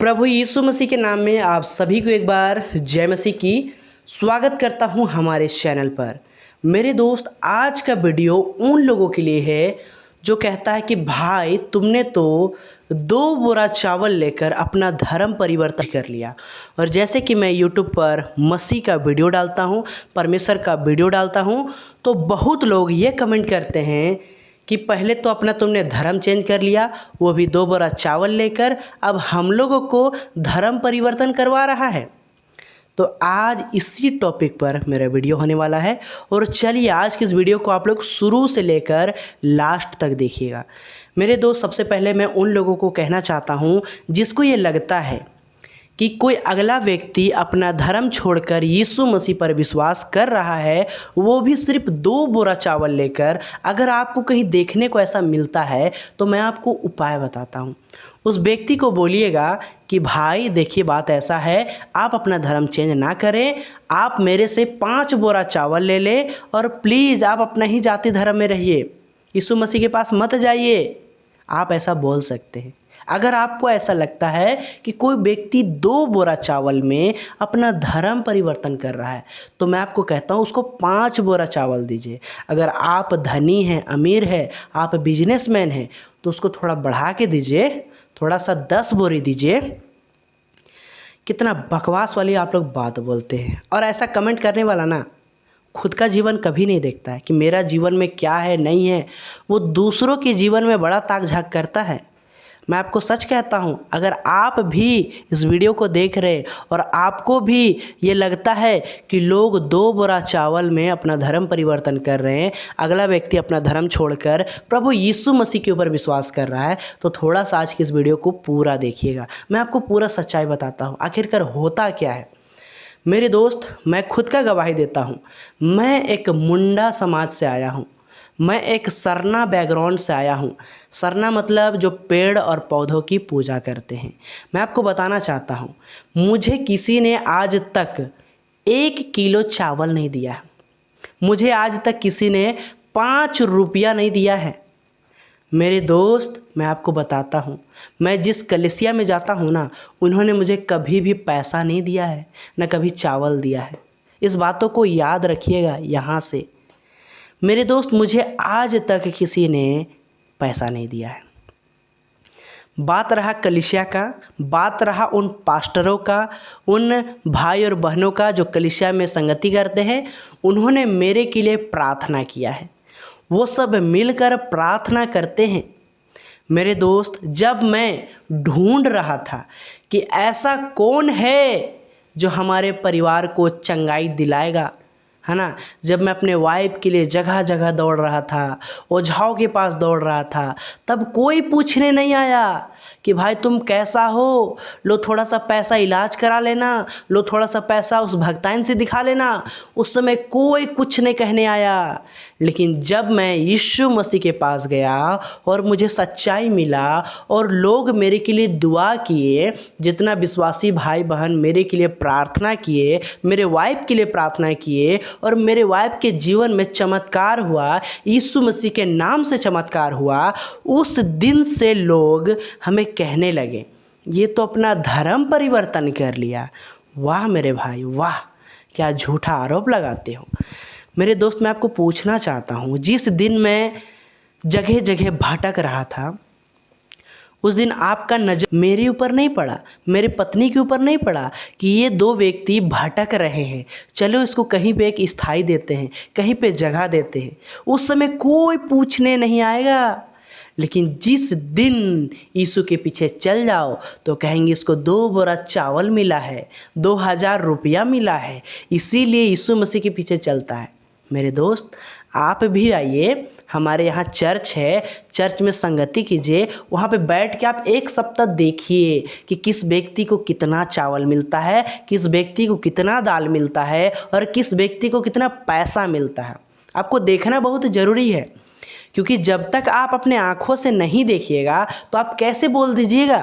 प्रभु यीशु मसीह के नाम में आप सभी को एक बार जय मसीह की स्वागत करता हूं हमारे इस चैनल पर। मेरे दोस्त, आज का वीडियो उन लोगों के लिए है जो कहता है कि भाई तुमने तो 2 बोरा चावल लेकर अपना धर्म परिवर्तन कर लिया। और जैसे कि मैं यूट्यूब पर मसीह का वीडियो डालता हूं, परमेश्वर का वीडियो डालता हूं, तो बहुत लोग ये कमेंट करते हैं कि पहले तो अपना तुमने धर्म चेंज कर लिया, वो भी 2 बोरा चावल लेकर, अब हम लोगों को धर्म परिवर्तन करवा रहा है। तो आज इसी टॉपिक पर मेरा वीडियो होने वाला है। और चलिए आज की इस वीडियो को आप लोग शुरू से लेकर लास्ट तक देखिएगा। मेरे दोस्त, सबसे पहले मैं उन लोगों को कहना चाहता हूँ जिसको ये लगता है कि कोई अगला व्यक्ति अपना धर्म छोड़कर यीशु मसीह पर विश्वास कर रहा है, वो भी सिर्फ 2 बोरा चावल लेकर। अगर आपको कहीं देखने को ऐसा मिलता है तो मैं आपको उपाय बताता हूँ। उस व्यक्ति को बोलिएगा कि भाई देखिए, बात ऐसा है, आप अपना धर्म चेंज ना करें, आप मेरे से 5 बोरा चावल ले लें और प्लीज़ आप अपना ही जाति धर्म में रहिए, यीशु मसीह के पास मत जाइए। आप ऐसा बोल सकते हैं। अगर आपको ऐसा लगता है कि कोई व्यक्ति 2 बोरा चावल में अपना धर्म परिवर्तन कर रहा है, तो मैं आपको कहता हूँ उसको 5 बोरा चावल दीजिए। अगर आप धनी हैं, अमीर हैं, आप बिजनेसमैन हैं, तो उसको थोड़ा बढ़ा के दीजिए, थोड़ा सा 10 बोरी दीजिए। कितना बकवास वाली आप लोग बात बोलते हैं। और ऐसा कमेंट करने वाला ना खुद का जीवन कभी नहीं देखता है कि मेरा जीवन में क्या है नहीं है, वो दूसरों के जीवन में बड़ा ताक झाक करता है। मैं आपको सच कहता हूँ, अगर आप भी इस वीडियो को देख रहे हैं और आपको भी ये लगता है कि लोग 2 बोरा चावल में अपना धर्म परिवर्तन कर रहे हैं, अगला व्यक्ति अपना धर्म छोड़कर प्रभु यीशु मसीह के ऊपर विश्वास कर रहा है, तो थोड़ा सा आज की इस वीडियो को पूरा देखिएगा। मैं आपको पूरा सच्चाई बताता हूँ आखिरकार होता क्या है। मेरे दोस्त, मैं खुद का गवाही देता हूँ। मैं एक मुंडा समाज से आया हूँ, मैं एक सरना बैकग्राउंड से आया हूँ। सरना मतलब जो पेड़ और पौधों की पूजा करते हैं। मैं आपको बताना चाहता हूँ, मुझे किसी ने आज तक 1 किलो चावल नहीं दिया है। मुझे आज तक किसी ने 5 रुपया नहीं दिया है। मेरे दोस्त, मैं आपको बताता हूँ, मैं जिस कलीसिया में जाता हूँ ना, उन्होंने मुझे कभी भी पैसा नहीं दिया है, न कभी चावल दिया है। इस बातों को याद रखिएगा यहाँ से। मेरे दोस्त, मुझे आज तक किसी ने पैसा नहीं दिया है। बात रहा कलीसिया का, बात रहा उन पास्टरों का, उन भाई और बहनों का जो कलीसिया में संगति करते हैं, उन्होंने मेरे के लिए प्रार्थना किया है। वो सब मिलकर प्रार्थना करते हैं। मेरे दोस्त, जब मैं ढूंढ रहा था कि ऐसा कौन है जो हमारे परिवार को चंगाई दिलाएगा, है ना, जब मैं अपने वाइफ के लिए जगह जगह दौड़ रहा था, ओझाओं के पास दौड़ रहा था, तब कोई पूछने नहीं आया कि भाई तुम कैसा हो, लो थोड़ा सा पैसा इलाज करा लेना, लो थोड़ा सा पैसा उस भक्ताइन से दिखा लेना। उस समय कोई कुछ नहीं कहने आया। लेकिन जब मैं यीशु मसीह के पास गया और मुझे सच्चाई मिला और लोग मेरे के लिए दुआ किए, जितना विश्वासी भाई बहन मेरे के लिए प्रार्थना किए, मेरे वाइफ के लिए प्रार्थना किए, और मेरे वाइफ के जीवन में चमत्कार हुआ, यीशु मसीह के नाम से चमत्कार हुआ, उस दिन से लोग हमें कहने लगे, ये तो अपना धर्म परिवर्तन कर लिया। वाह मेरे भाई वाह, क्या झूठा आरोप लगाते हो। मेरे दोस्त, मैं आपको पूछना चाहता हूँ, जिस दिन मैं जगह जगह भटक रहा था, उस दिन आपका नज़र मेरे ऊपर नहीं पड़ा, मेरे पत्नी के ऊपर नहीं पड़ा कि ये 2 व्यक्ति भटक रहे हैं, चलो इसको कहीं पे एक स्थाई देते हैं, कहीं पे जगह देते हैं। उस समय कोई पूछने नहीं आएगा। लेकिन जिस दिन यीशु के पीछे चल जाओ तो कहेंगे इसको 2 बोरा चावल मिला है, 2000 रुपया मिला है, इसीलिए यीशु मसीह के पीछे चलता है। मेरे दोस्त, आप भी आइए, हमारे यहाँ चर्च है, चर्च में संगति कीजिए, वहाँ पे बैठ के आप 1 सप्ताह देखिए कि किस व्यक्ति को कितना चावल मिलता है, किस व्यक्ति को कितना दाल मिलता है और किस व्यक्ति को कितना पैसा मिलता है। आपको देखना बहुत ज़रूरी है, क्योंकि जब तक आप अपने आँखों से नहीं देखिएगा तो आप कैसे बोल दीजिएगा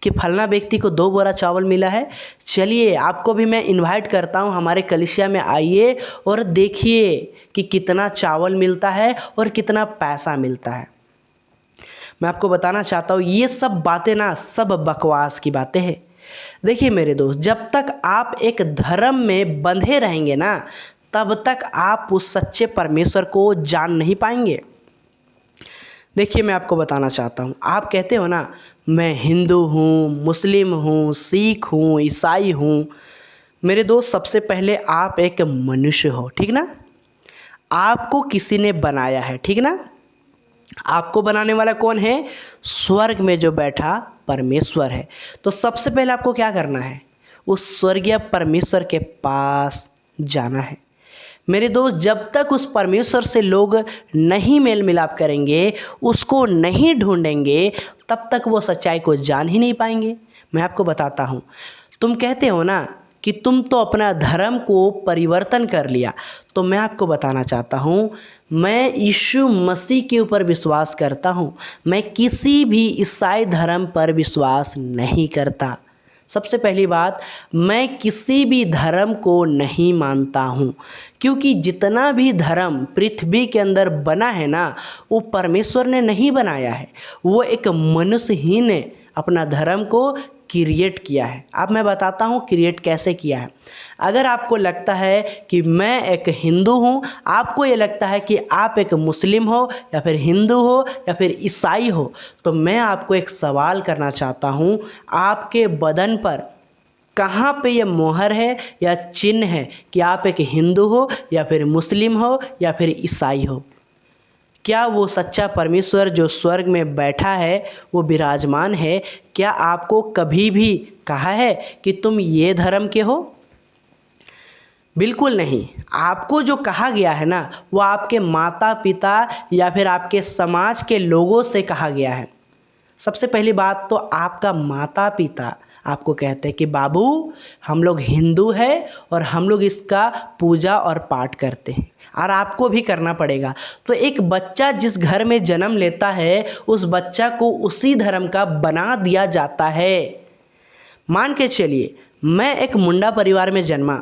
कि फलना व्यक्ति को 2 बोरा चावल मिला है। चलिए आपको भी मैं इनवाइट करता हूँ, हमारे कलीसिया में आइए और देखिए कि कितना चावल मिलता है और कितना पैसा मिलता है। मैं आपको बताना चाहता हूँ, ये सब बातें ना सब बकवास की बातें हैं। देखिए मेरे दोस्त, जब तक आप एक धर्म में बंधे रहेंगे ना, तब तक आप उस सच्चे परमेश्वर को जान नहीं पाएंगे। देखिए मैं आपको बताना चाहता हूँ, आप कहते हो ना मैं हिंदू हूँ, मुस्लिम हूँ, सिख हूँ, ईसाई हूँ। मेरे दोस्त, सबसे पहले आप एक मनुष्य हो, ठीक ना। आपको किसी ने बनाया है, ठीक ना। आपको बनाने वाला कौन है? स्वर्ग में जो बैठा परमेश्वर है। तो सबसे पहले आपको क्या करना है? उस स्वर्गीय परमेश्वर के पास जाना है। मेरे दोस्त, जब तक उस परमेश्वर से लोग नहीं मेल मिलाप करेंगे, उसको नहीं ढूंढेंगे, तब तक वो सच्चाई को जान ही नहीं पाएंगे। मैं आपको बताता हूँ, तुम कहते हो ना कि तुम तो अपना धर्म को परिवर्तन कर लिया, तो मैं आपको बताना चाहता हूँ, मैं यीशु मसीह के ऊपर विश्वास करता हूँ। मैं किसी भी ईसाई धर्म पर विश्वास नहीं करता। सबसे पहली बात, मैं किसी भी धर्म को नहीं मानता हूँ, क्योंकि जितना भी धर्म पृथ्वी के अंदर बना है ना, वो परमेश्वर ने नहीं बनाया है। वो एक मनुष्य ही ने अपना धर्म को क्रिएट किया है। अब मैं बताता हूँ क्रिएट कैसे किया है। अगर आपको लगता है कि मैं एक हिंदू हूँ, आपको ये लगता है कि आप एक मुस्लिम हो या फिर हिंदू हो या फिर ईसाई हो, तो मैं आपको एक सवाल करना चाहता हूँ, आपके बदन पर कहाँ पे ये मोहर है या चिन्ह है कि आप एक हिंदू हो या फिर मुस्लिम हो या फिर ईसाई हो? क्या वो सच्चा परमेश्वर जो स्वर्ग में बैठा है, वो विराजमान है, क्या आपको कभी भी कहा है कि तुम ये धर्म के हो? बिल्कुल नहीं। आपको जो कहा गया है ना, वो आपके माता पिता या फिर आपके समाज के लोगों से कहा गया है। सबसे पहली बात तो आपका माता पिता आपको कहते हैं कि बाबू हम लोग हिंदू हैं और हम लोग इसका पूजा और पाठ करते हैं, और आपको भी करना पड़ेगा। तो एक बच्चा जिस घर में जन्म लेता है, उस बच्चा को उसी धर्म का बना दिया जाता है। मान के चलिए मैं एक मुंडा परिवार में जन्मा,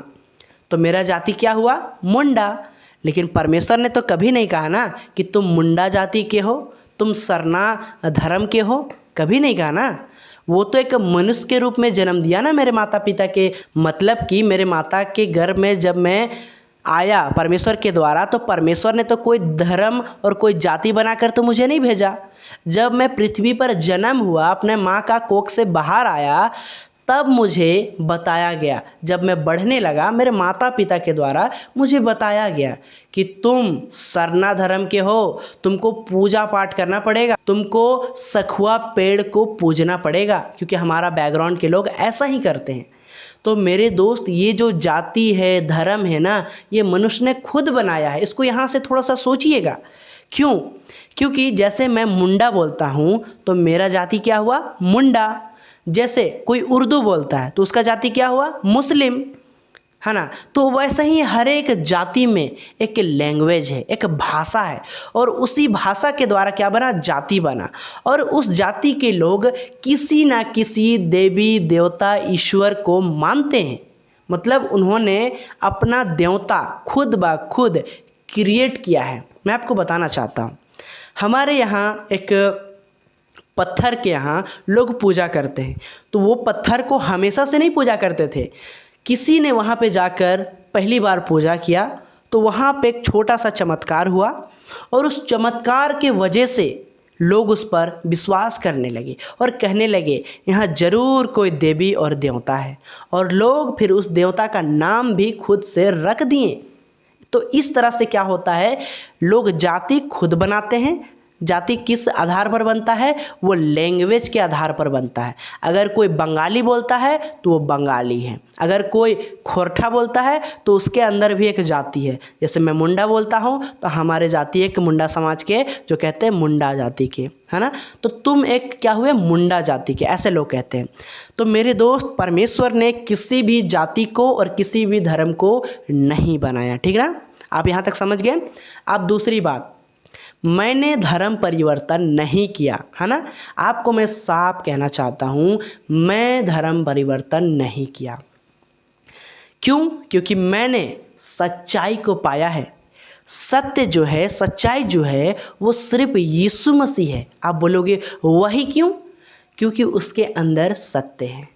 तो मेरा जाति क्या हुआ? मुंडा। लेकिन परमेश्वर ने तो कभी नहीं कहा ना कि तुम मुंडा जाति के हो, तुम सरना धर्म के हो, कभी नहीं कहा ना। वो तो एक मनुष्य के रूप में जन्म दिया ना मेरे माता पिता के, मतलब कि मेरे माता के गर्भ में जब मैं आया परमेश्वर के द्वारा, तो परमेश्वर ने तो कोई धर्म और कोई जाति बनाकर तो मुझे नहीं भेजा। जब मैं पृथ्वी पर जन्म हुआ, अपने माँ का कोख से बाहर आया, तब मुझे बताया गया, जब मैं बढ़ने लगा मेरे माता पिता के द्वारा मुझे बताया गया कि तुम सरना धर्म के हो, तुमको पूजा पाठ करना पड़ेगा, तुमको सखुआ पेड़ को पूजना पड़ेगा, क्योंकि हमारा बैकग्राउंड के लोग ऐसा ही करते हैं। तो मेरे दोस्त, ये जो जाति है, धर्म है ना, ये मनुष्य ने खुद बनाया है। इसको यहाँ से थोड़ा सा सोचिएगा। क्यों? क्योंकि जैसे मैं मुंडा बोलता हूँ तो मेरा जाति क्या हुआ? मुंडा। जैसे कोई उर्दू बोलता है तो उसका जाति क्या हुआ? मुस्लिम, है ना। तो वैसे ही हर एक जाति में एक लैंग्वेज है, एक भाषा है, और उसी भाषा के द्वारा क्या बना? जाति बना। और उस जाति के लोग किसी ना किसी देवी देवता ईश्वर को मानते हैं। मतलब उन्होंने अपना देवता खुद ब खुद क्रिएट किया है। मैं आपको बताना चाहता हूँ, हमारे यहाँ एक पत्थर के यहाँ लोग पूजा करते हैं, तो वो पत्थर को हमेशा से नहीं पूजा करते थे। किसी ने वहाँ पे जाकर पहली बार पूजा किया, तो वहाँ पे एक छोटा सा चमत्कार हुआ, और उस चमत्कार के वजह से लोग उस पर विश्वास करने लगे और कहने लगे यहाँ ज़रूर कोई देवी और देवता है, और लोग फिर उस देवता का नाम भी खुद से रख दिए। तो इस तरह से क्या होता है, लोग जाति खुद बनाते हैं। जाति किस आधार पर बनता है? वो लैंग्वेज के आधार पर बनता है। अगर कोई बंगाली बोलता है तो वो बंगाली है, अगर कोई खोरठा बोलता है तो उसके अंदर भी एक जाति है। जैसे मैं मुंडा बोलता हूँ तो हमारे जाति एक मुंडा समाज के जो कहते हैं मुंडा जाति के, है ना। तो तुम एक क्या हुए? मुंडा जाति के, ऐसे लोग कहते हैं। तो मेरे दोस्त, परमेश्वर ने किसी भी जाति को और किसी भी धर्म को नहीं बनाया, ठीक ना। आप यहाँ तक समझ गए। अब दूसरी बात, मैंने धर्म परिवर्तन नहीं किया, है ना। आपको मैं साफ कहना चाहता हूँ, मैं धर्म परिवर्तन नहीं किया। क्यों? क्योंकि मैंने सच्चाई को पाया है। सत्य जो है, सच्चाई जो है, वो सिर्फ यीशु मसीह है। आप बोलोगे वही क्यों? क्योंकि उसके अंदर सत्य है,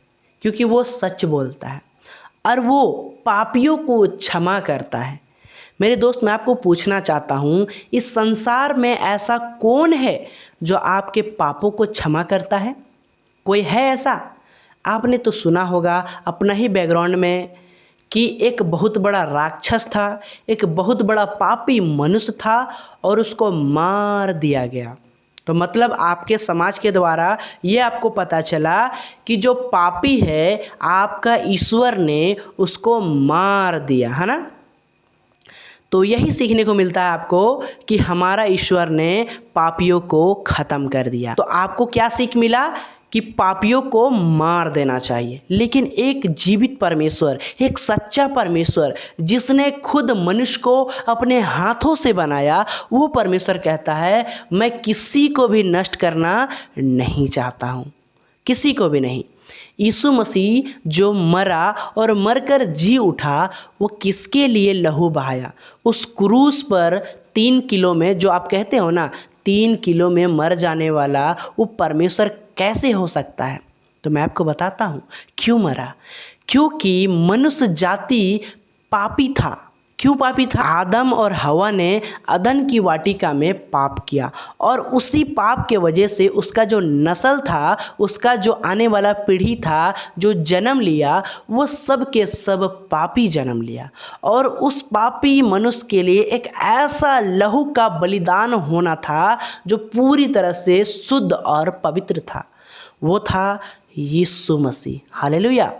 क्योंकि वो सच बोलता है और वो पापियों को क्षमा करता है। मेरे दोस्त, मैं आपको पूछना चाहता हूँ, इस संसार में ऐसा कौन है जो आपके पापों को क्षमा करता है? कोई है ऐसा? आपने तो सुना होगा अपना ही बैकग्राउंड में कि एक बहुत बड़ा राक्षस था, एक बहुत बड़ा पापी मनुष्य था और उसको मार दिया गया। तो मतलब आपके समाज के द्वारा ये आपको पता चला कि जो पापी है आपका ईश्वर ने उसको मार दिया, है ना। तो यही सीखने को मिलता है आपको कि हमारा ईश्वर ने पापियों को ख़त्म कर दिया। तो आपको क्या सीख मिला? कि पापियों को मार देना चाहिए। लेकिन एक जीवित परमेश्वर, एक सच्चा परमेश्वर जिसने खुद मनुष्य को अपने हाथों से बनाया, वो परमेश्वर कहता है मैं किसी को भी नष्ट करना नहीं चाहता हूँ, किसी को भी नहीं। यीशु मसीह जो मरा और मरकर जी उठा, वो किसके लिए लहू बहाया? उस क्रूस पर 3 किलो में, जो आप कहते हो ना 3 किलो में मर जाने वाला वो परमेश्वर कैसे हो सकता है? तो मैं आपको बताता हूँ क्यों मरा। क्योंकि मनुष्य जाति पापी था। क्यों पापी था? आदम और हवा ने अदन की वाटिका में पाप किया और उसी पाप के वजह से उसका जो नस्ल था, उसका जो आने वाला पीढ़ी था, जो जन्म लिया, वो सब के सब पापी जन्म लिया। और उस पापी मनुष्य के लिए एक ऐसा लहू का बलिदान होना था जो पूरी तरह से शुद्ध और पवित्र था। वो था यीशु मसीह। हालेलुया।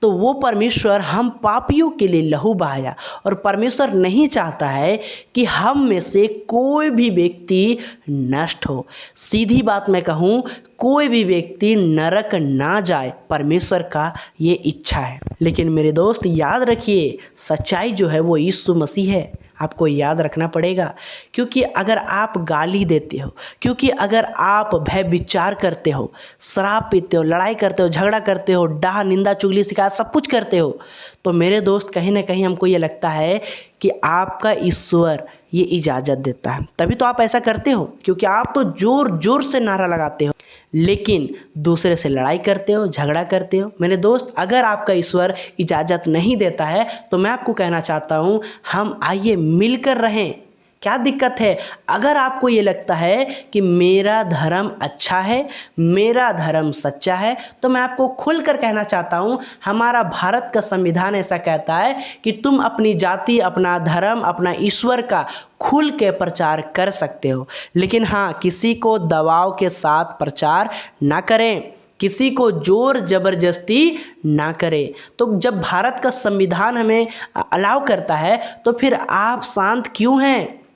तो वो परमेश्वर हम पापियों के लिए लहू बहाया और परमेश्वर नहीं चाहता है कि हम में से कोई भी व्यक्ति नष्ट हो। सीधी बात मैं कहूँ, कोई भी व्यक्ति नरक ना जाए, परमेश्वर का ये इच्छा है। लेकिन मेरे दोस्त याद रखिए, सच्चाई जो है वो यीशु मसीह है। आपको याद रखना पड़ेगा, क्योंकि अगर आप गाली देते हो, क्योंकि अगर आप भय विचार करते हो, शराब पीते हो, लड़ाई करते हो, झगड़ा करते हो, डाह निंदा चुगली शिकायत सब कुछ करते हो, तो मेरे दोस्त कहीं ना कहीं हमको ये लगता है कि आपका ईश्वर ये इजाज़त देता है, तभी तो आप ऐसा करते हो। क्योंकि आप तो जोर जोर से नारा लगाते हो, लेकिन दूसरे से लड़ाई करते हो, झगड़ा करते हो। मेरे दोस्त, अगर आपका ईश्वर इजाज़त नहीं देता है तो मैं आपको कहना चाहता हूँ, हम आइए मिलकर रहें। क्या दिक्कत है? अगर आपको ये लगता है कि मेरा धर्म अच्छा है, मेरा धर्म सच्चा है, तो मैं आपको खुलकर कहना चाहता हूँ, हमारा भारत का संविधान ऐसा कहता है कि तुम अपनी जाति, अपना धर्म, अपना ईश्वर का खुल के प्रचार कर सकते हो। लेकिन हाँ, किसी को दबाव के साथ प्रचार ना करें, किसी को जोर जबरदस्ती ना करें। तो जब भारत का संविधान हमें अलाउ करता है, तो फिर आप शांत क्यों हैं?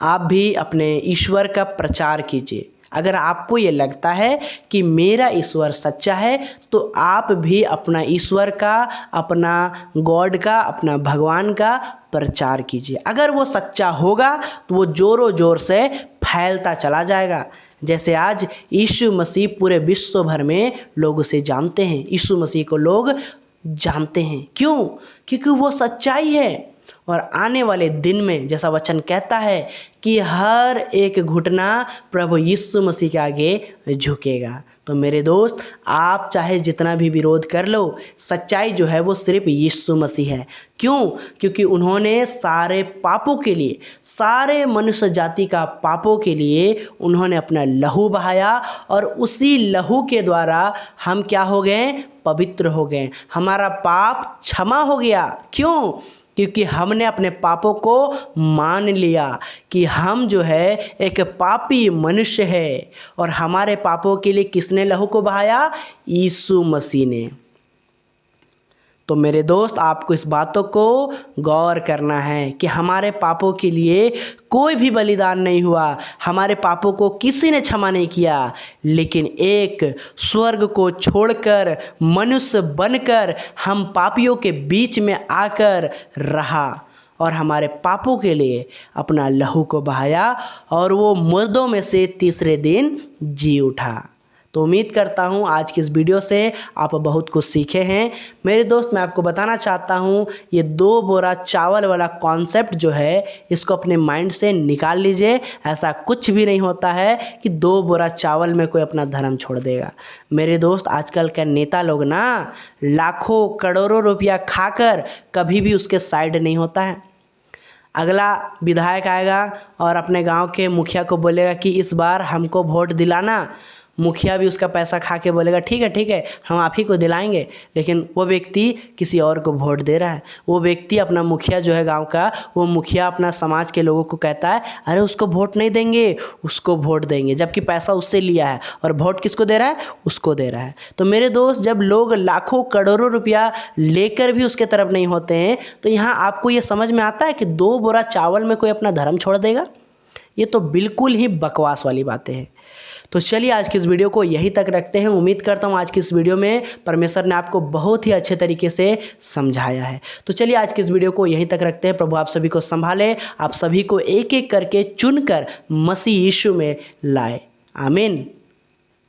आप भी अपने ईश्वर का प्रचार कीजिए। अगर आपको ये लगता है कि मेरा ईश्वर सच्चा है, तो आप भी अपना ईश्वर का, अपना गॉड का, अपना भगवान का प्रचार कीजिए। अगर वो सच्चा होगा तो वो ज़ोरों ज़ोर से फैलता चला जाएगा। जैसे आज यीशु मसीह पूरे विश्व भर में लोग उसे जानते हैं, यीशु मसीह को लोग जानते हैं। क्यों? क्योंकि वो सच्चाई है। और आने वाले दिन में जैसा वचन कहता है कि हर एक घुटना प्रभु यीशु मसीह के आगे झुकेगा। तो मेरे दोस्त, आप चाहे जितना भी विरोध कर लो, सच्चाई जो है वो सिर्फ यीशु मसीह है। क्यों? क्योंकि उन्होंने सारे पापों के लिए, सारे मनुष्य जाति का पापों के लिए उन्होंने अपना लहू बहाया और उसी लहू के द्वारा हम क्या हो गए? पवित्र हो गए। हमारा पाप क्षमा हो गया। क्यों? क्योंकि हमने अपने पापों को मान लिया कि हम जो है एक पापी मनुष्य है। और हमारे पापों के लिए किसने लहू को बहाया? यीशु मसीह ने। तो मेरे दोस्त, आपको इस बातों को गौर करना है कि हमारे पापों के लिए कोई भी बलिदान नहीं हुआ, हमारे पापों को किसी ने क्षमा नहीं किया, लेकिन एक स्वर्ग को छोड़कर मनुष्य बनकर हम पापियों के बीच में आकर रहा और हमारे पापों के लिए अपना लहू को बहाया और वो मुर्दों में से तीसरे दिन जी उठा। तो उम्मीद करता हूँ आज की इस वीडियो से आप बहुत कुछ सीखे हैं। मेरे दोस्त, मैं आपको बताना चाहता हूँ ये 2 बोरा चावल वाला कॉन्सेप्ट जो है इसको अपने माइंड से निकाल लीजिए। ऐसा कुछ भी नहीं होता है कि 2 बोरा चावल में कोई अपना धर्म छोड़ देगा। मेरे दोस्त, आजकल के नेता लोग ना लाखों करोड़ों रुपया खाकर कभी भी उसके साइड नहीं होता है। अगला विधायक आएगा और अपने गांव के मुखिया को बोलेगा कि इस बार हमको वोट दिलाना। मुखिया भी उसका पैसा खा के बोलेगा ठीक है हम आप ही को दिलाएंगे, लेकिन वो व्यक्ति किसी और को वोट दे रहा है। वो व्यक्ति अपना मुखिया जो है गांव का, वो मुखिया अपना समाज के लोगों को कहता है अरे उसको वोट नहीं देंगे, उसको वोट देंगे, जबकि पैसा उससे लिया है और वोट किसको दे रहा है? उसको दे रहा है। तो मेरे दोस्त, जब लोग लाखों करोड़ों रुपया लेकर भी उसके तरफ नहीं होते हैं तो यहाँ आपको ये समझ में आता है कि 2 बोरा चावल में कोई अपना धर्म छोड़ देगा? ये तो बिल्कुल ही बकवास वाली बातें हैं। तो चलिए आज की इस वीडियो को यहीं तक रखते हैं। उम्मीद करता हूँ आज की इस वीडियो में परमेश्वर ने आपको बहुत ही अच्छे तरीके से समझाया है। तो चलिए आज की इस वीडियो को यहीं तक रखते हैं। प्रभु आप सभी को संभाले, आप सभी को एक एक करके चुनकर मसीह यीशु में लाए। आमीन।